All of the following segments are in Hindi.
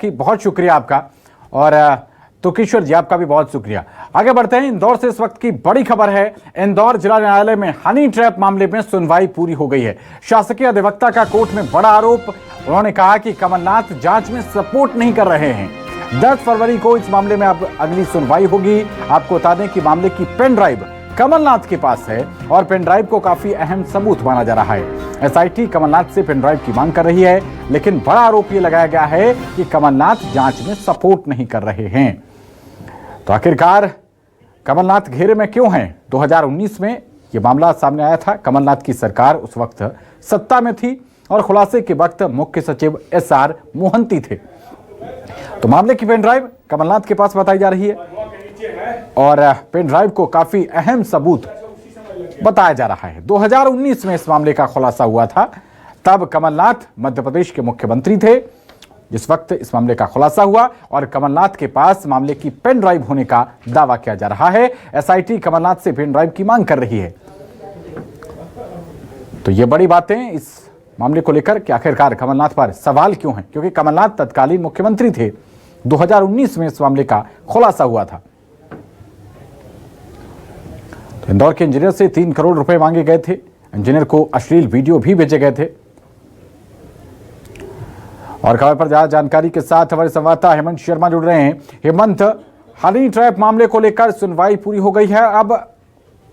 की, बहुत शुक्रिया आपका। और तो किशोर जी आपका भी बहुत शुक्रिया। आगे बढ़ते हैं, इंदौर से इस वक्त की बड़ी खबर है। इंदौर जिला न्यायालय में हनी ट्रैप मामले में सुनवाई पूरी हो गई है। शासकीय अधिवक्ता का कोर्ट में बड़ा आरोप। उन्होंने कहा कि कमलनाथ जांच में सपोर्ट नहीं कर रहे हैं। 10 फरवरी को इस मामले में अब अगली सुनवाई होगी। आपको बता दें कि मामले की पेन ड्राइव कमलनाथ के पास है और पेन ड्राइव को काफी अहम सबूत माना जा रहा है। एसआईटी कमलनाथ से पेन ड्राइव की मांग कर रही है, लेकिन बड़ा आरोप यह लगाया गया है कि कमलनाथ जांच में सपोर्ट नहीं कर रहे हैं। तो आखिरकार कमलनाथ घेरे में क्यों हैं? 2019 में यह मामला सामने आया था। कमलनाथ की सरकार उस वक्त सत्ता में थी और खुलासे के वक्त मुख्य सचिव एसआर मोहंती थे। तो मामले की पेन ड्राइव कमलनाथ के पास बताई जा रही है और पेन ड्राइव को काफी अहम सबूत बताया जा रहा है। 2019 में इस मामले का खुलासा हुआ था। तब कमलनाथ मध्य प्रदेश के मुख्यमंत्री थे जिस वक्त इस मामले का खुलासा हुआ और कमलनाथ के पास मामले की पेन ड्राइव होने का दावा किया जा रहा है। एसआईटी कमलनाथ से पेन ड्राइव की मांग कर रही है। तो ये बड़ी बातें इस मामले को लेकर कि आखिरकार कमलनाथ पर सवाल क्यों है, क्योंकि कमलनाथ तत्कालीन मुख्यमंत्री थे। 2019 में इस मामले का खुलासा हुआ था। तो इंदौर के इंजीनियर से 3 करोड़ रुपए मांगे गए थे। इंजीनियर को अश्लील वीडियो भी भेजे गए थे। और खबर पर ज्यादा जानकारी के साथ हमारे संवाददाता हेमंत शर्मा जुड़ रहे हैं। हेमंत, हनी ट्रैप मामले को लेकर सुनवाई पूरी हो गई है। अब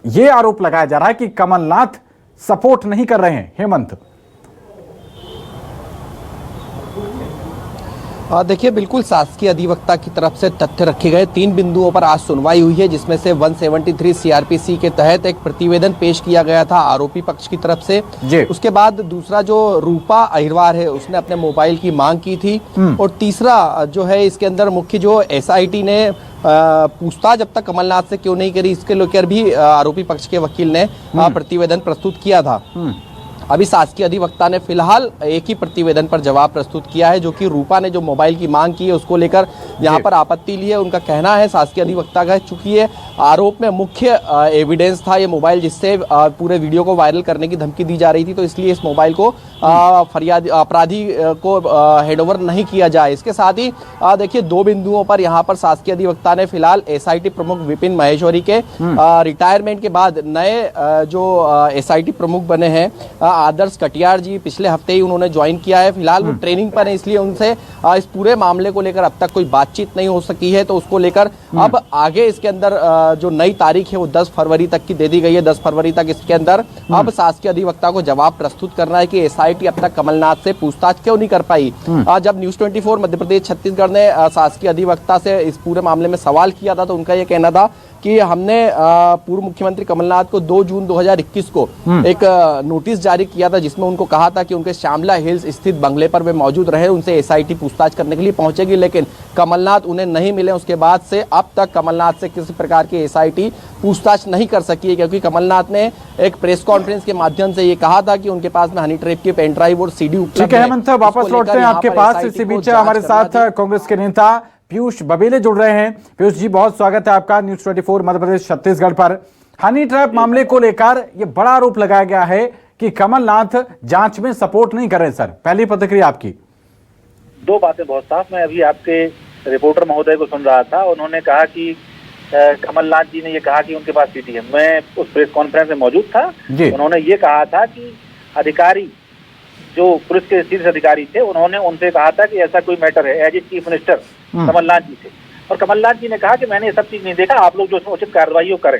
यह आरोप लगाया जा रहा है कि कमलनाथ सपोर्ट नहीं कर रहे हैं। हेमंत, देखिए, बिल्कुल शासकीय अधिवक्ता की तरफ से तथ्य रखे गए। 3 बिंदुओं पर आज सुनवाई हुई है, जिसमें से 173 सीआरपीसी के तहत एक प्रतिवेदन पेश किया गया था आरोपी पक्ष की तरफ से। उसके बाद दूसरा जो रूपा अहिरवार है उसने अपने मोबाइल की मांग की थी। और तीसरा जो है इसके अंदर मुख्य जो एसआईटी ने पूछताछ जब तक कमलनाथ से क्यों नहीं करी, इसके लेकर भी आरोपी पक्ष के वकील ने प्रतिवेदन प्रस्तुत किया था। अभी शासकीय अधिवक्ता ने फिलहाल एक ही प्रतिवेदन पर जवाब प्रस्तुत किया है, जो कि रूपा ने जो मोबाइल की मांग की है उसको लेकर यहाँ पर आपत्ति ली है। उनका कहना है, शासकीय अधिवक्ता का, चूंकि ये आरोप में मुख्य एविडेंस था ये मोबाइल, जिससे पूरे वीडियो को वायरल करने की धमकी दी जा रही थी, तो इसलिए इस मोबाइल को फरियादी अपराधी को हैंडओवर नहीं किया जाए। इसके साथ ही देखिए 2 बिंदुओं पर यहाँ पर शासकीय अधिवक्ता ने फिलहाल एसआईटी प्रमुख विपिन महेश्वरी के रिटायरमेंट के बाद नए जो एसआईटी प्रमुख बने हैं आदर्श कटियार जी, पिछले हफ्ते ही उन्होंने ज्वाइन किया है। फिलहाल वो ट्रेनिंग पर है, इसलिए उनसे इस पूरे मामले को लेकर अब तक कोई बातचीत नहीं हो सकी है। तो उसको लेकर अब आगे इसके अंदर जो नई तारीख है वो 10 फरवरी तक की दे दी गई है। 10 फरवरी तक इसके अंदर अब शासकीय अधिवक्ता को जवाब प्रस्तुत करना है कि एसआईटी अब तक कमलनाथ से पूछताछ क्यों नहीं कर पाई। जब न्यूज 24 मध्य प्रदेश छत्तीसगढ़ ने शासकीय अधिवक्ता से इस पूरे मामले में सवाल किया था, तो उनका यह कहना था कि हमने पूर्व मुख्यमंत्री कमलनाथ को 2 जून 2021 को एक नोटिस जारी किया था, जिसमें उनको कहा था कि उनके श्यामला हिल्स स्थित बंगले पर वे मौजूद रहे, उनसे एसआईटी पूछताछ करने के लिए पहुंचेगी, लेकिन कमलनाथ उन्हें नहीं मिले। उसके बाद से अब तक कमलनाथ से किसी प्रकार की एसआईटी पूछताछ नहीं कर सकी है, क्योंकि कमलनाथ ने एक प्रेस कॉन्फ्रेंस के माध्यम से ये कहा था कि उनके पास में हनी ट्रैप की पेन ड्राइव और सीडी उपलब्ध है। हेमंत, वापस लौटते हैं आपके पास। इसी बीच हमारे साथ कांग्रेस के नेता पीयूष बबेले जुड़ रहे हैं। पीयूष जी, बहुत स्वागत है आपका न्यूज 24 मध्य प्रदेश छत्तीसगढ़ पर। हनी ट्रैप मामले को लेकर यह बड़ा आरोप लगाया गया है कि कमलनाथ जांच में सपोर्ट नहीं कर रहे। सर, पहली प्रतिक्रिया आपकी। 2 बातें बहुत साफ। मैं अभी आपके रिपोर्टर महोदय को सुन रहा था, उन्होंने कहा कि कमलनाथ जी ने ये कहा कि उनके पास सीडी है। मैं उस प्रेस कॉन्फ्रेंस में मौजूद था। उन्होंने ये कहा था कि अधिकारी जो पुलिस के शीर्ष अधिकारी थे, उन्होंने उनसे कहा था कि ऐसा कोई मैटर है as a chief minister Kamalnath ji से, और कमलनाथ जी ने कहा कि मैंने ये सब चीज नहीं देखा, आप लोग जो उसमें उचित कार्रवाई करें।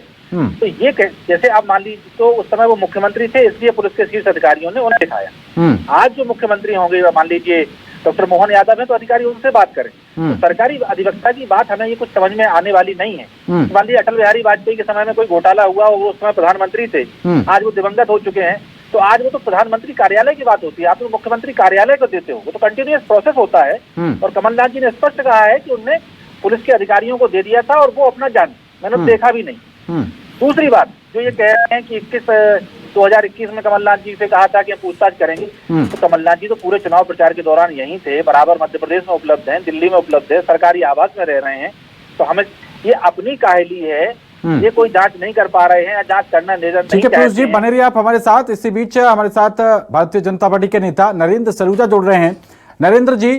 तो ये जैसे आप मान लीजिए, तो उस समय वो मुख्यमंत्री थे, इसलिए पुलिस के शीर्ष अधिकारियों ने उन्हें दिखाया। आज जो मुख्यमंत्री होंगे, मान लीजिए डॉक्टर मोहन यादव है, तो अधिकारी उनसे बात करें। तो सरकारी अधिवक्ता की बात हमें ये कुछ समझ में आने वाली नहीं है। मान लीजिए अटल बिहारी वाजपेयी के समय में कोई घोटाला हुआ, वो उस समय प्रधानमंत्री थे, आज वो दिवंगत हो चुके हैं, तो आज वो तो प्रधानमंत्री कार्यालय की बात होती है, आप तो मुख्यमंत्री कार्यालय को देते हो, वो तो कंटिन्यूअस प्रोसेस होता है। और कमलनाथ जी ने स्पष्ट कहा है कि उनने पुलिस के अधिकारियों को दे दिया था और वो अपना जान, मैंने देखा भी नहीं। दूसरी बात, जो ये कह रहे हैं कि 2021 में कमलनाथ जी से कहा था कि हम पूछताछ करेंगे, तो कमलनाथ जी तो पूरे चुनाव प्रचार के दौरान यहीं थे, बराबर मध्य प्रदेश में उपलब्ध हैं, दिल्ली में उपलब्ध है, सरकारी आवास में रह रहे हैं। तो हमें ये अपनी काहली है, ये कोई जांच नहीं कर पा रहे हैं या जांच करना नहीं चाहते। ठीक है पीयूष जी, बने रहिए आप हमारे साथ। इसी बीच हमारे साथ भारतीय जनता पार्टी के नेता नरेंद्र सलूजा जुड़ रहे हैं। नरेंद्र जी,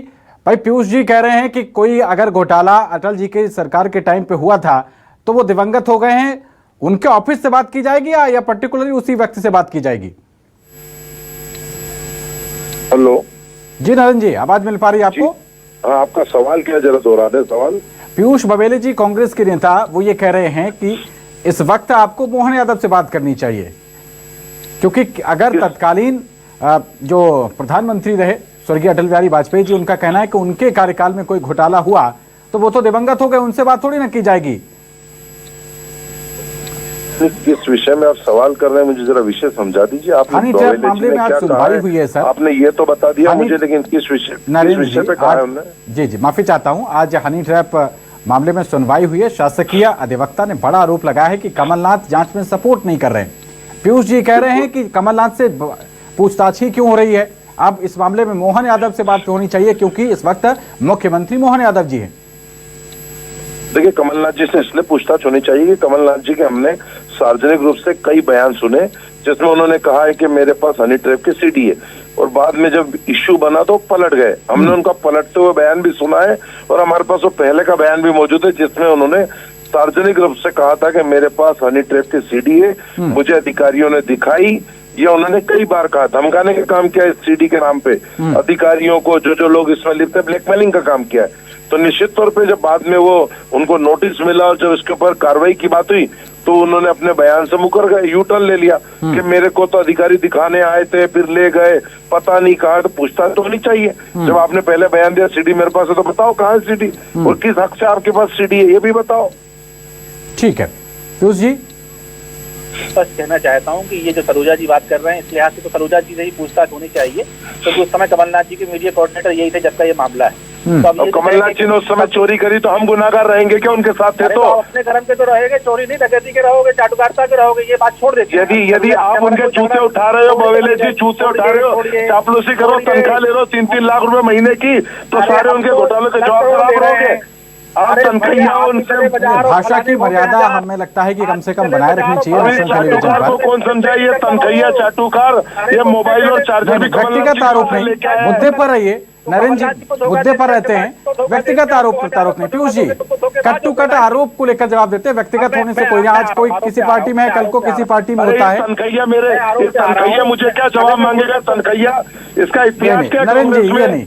भाई पीयूष जी कह रहे हैं कि कोई अगर घोटाला अटल जी के सरकार के टाइम पे हुआ था तो वो दिवंगत हो गए हैं, उनके ऑफिस से बात की जाएगी या पर्टिकुलरली उसी व्यक्ति से बात की जाएगी? हेलो जी नरेंद्र जी, आवाज मिल पा रही है आपको? हाँ, आपका सवाल क्या, जरा दोहरा दे सवाल। पीयूष बबेले जी कांग्रेस के नेता, वो ये कह रहे हैं कि इस वक्त आपको मोहन यादव से बात करनी चाहिए, क्योंकि अगर तत्कालीन जो प्रधानमंत्री रहे स्वर्गीय अटल बिहारी वाजपेयी जी, उनका कहना है कि उनके कार्यकाल में कोई घोटाला हुआ तो वो तो दिवंगत हो गए, उनसे बात थोड़ी ना की जाएगी। किस विषय में आप सवाल कर रहे हैं, मुझे जरा विषय समझा दीजिए। आप मामले में आज सुनवाई हुई है सर, आपने ये तो बता दिया मुझे, लेकिन किस विषय पे कहा है उन्होंने? जी माफी चाहता हूँ, आज हनी ट्रैप मामले में सुनवाई हुई है। शासकीय अधिवक्ता ने बड़ा आरोप लगाया है कि कमलनाथ जांच में सपोर्ट नहीं कर रहे हैं। पीयूष जी कह रहे हैं कि कमलनाथ से पूछताछ ही क्यों हो रही है, अब इस मामले में मोहन यादव से बात होनी चाहिए, क्योंकि इस वक्त मुख्यमंत्री मोहन यादव जी हैं। देखिए, कमलनाथ जी से इसलिए पूछताछ होनी चाहिए कि कमलनाथ जी के हमने सार्वजनिक रूप से कई बयान सुने जिसमें उन्होंने कहा है कि मेरे पास हनी ट्रैप की सीडी है, और बाद में जब इश्यू बना तो पलट गए। हमने उनका पलटते हुए बयान भी सुना है, और हमारे पास वो पहले का बयान भी मौजूद है जिसमें उन्होंने सार्वजनिक रूप से कहा था कि मेरे पास हनी ट्रैप की सीडी है, मुझे अधिकारियों ने दिखाई। ये उन्होंने कई बार कहा, धमकाने का काम किया इस सीडी के नाम पे, अधिकारियों को जो लोग इसमें लिप्त है, ब्लैकमेलिंग का काम किया है। तो निश्चित तौर पे जब बाद में वो उनको नोटिस मिला और जब इसके ऊपर कार्रवाई की बात हुई तो उन्होंने अपने बयान से मुकर गए, यू टर्न ले लिया कि मेरे को तो अधिकारी दिखाने आए थे, फिर ले गए, पता नहीं कहा। तो पूछताछ तो होनी चाहिए। जब आपने पहले बयान दिया सीडी मेरे पास है, तो बताओ कहाँ है सीडी और किस हक से आपके पास सीडी है, ये भी बताओ। ठीक है पीयूष जी, बस कहना चाहता हूं कि ये जो सरोजा जी बात कर रहे हैं, इस लिहाज से तो सरोजा जी से ही पूछताछ होनी चाहिए, क्योंकि उस समय कमलनाथ जी के मीडिया कोऑर्डिनेटर यही थे जब का ये मामला है। तो अब कमलनाथ जी ने उस समय चोरी करी तो हम गुनाहगार रहेंगे क्या उनके साथ थे? तो अपने कर्म के तो रहेंगे, चोरी नहीं डकैती के रहोगे, चाटुकारिता के रहोगे, ये बात छोड़ देते। यदि आप उनके जूते उठा रहे हो, बवेले जी जूते उठा रहे हो, चापलूसी करो, तनख्वाह ले रहे हो 3-3 लाख रुपए महीने की, तो सारे उनके घोटाले के जवाब खराब रहोगे आप। तनख्वाह उनसे, भाषा की मर्यादा हमें लगता है कि कम से कम बनाए रखनी चाहिए। चाटुकार को कौन समझाइए, तनख्वाह चाटुकार, ये मोबाइल और चार्जर भी व्यक्तिगत आरोप नहीं, मुद्दे पर रहिए नरेंद्र जी, मुद्दे पर रहते हैं, व्यक्तिगत आरोप प्रत्यारोप नहीं। Piyush ji cut to cut आरोप को लेकर जवाब देते हैं, व्यक्तिगत होने से कोई, आज कोई किसी पार्टी में है, कल को किसी पार्टी में होता है। तनख्वाह मेरे, तनख्वाह मुझे क्या जवाब मांगेगा? तनख्वाह इसका इतिहास क्या? नरेंद्र जी ये नहीं,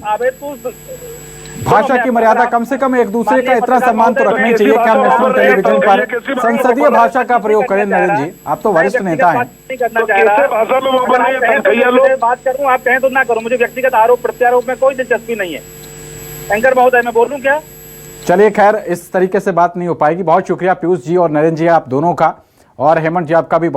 भाषा की मर्यादा, कम से कम एक दूसरे का इतना सम्मान तो रखना चाहिए कि हम नेशनल टेलीविजन पर संसदीय भाषा का प्रयोग करें। नरेंद्र जी आप तो वरिष्ठ नेता हैं। भाषा में वो बात करूं, आप कहें तो ना करूं, मुझे व्यक्तिगत आरोप प्रत्यारोप में कोई दिलचस्पी नहीं है। एंकर महोदय मैं बोलूं क्या? चलिए खैर, इस तरीके से बात नहीं हो पाएगी। बहुत शुक्रिया पीयूष जी और नरेंद्र जी आप दोनों का, और हेमंत जी आपका भी।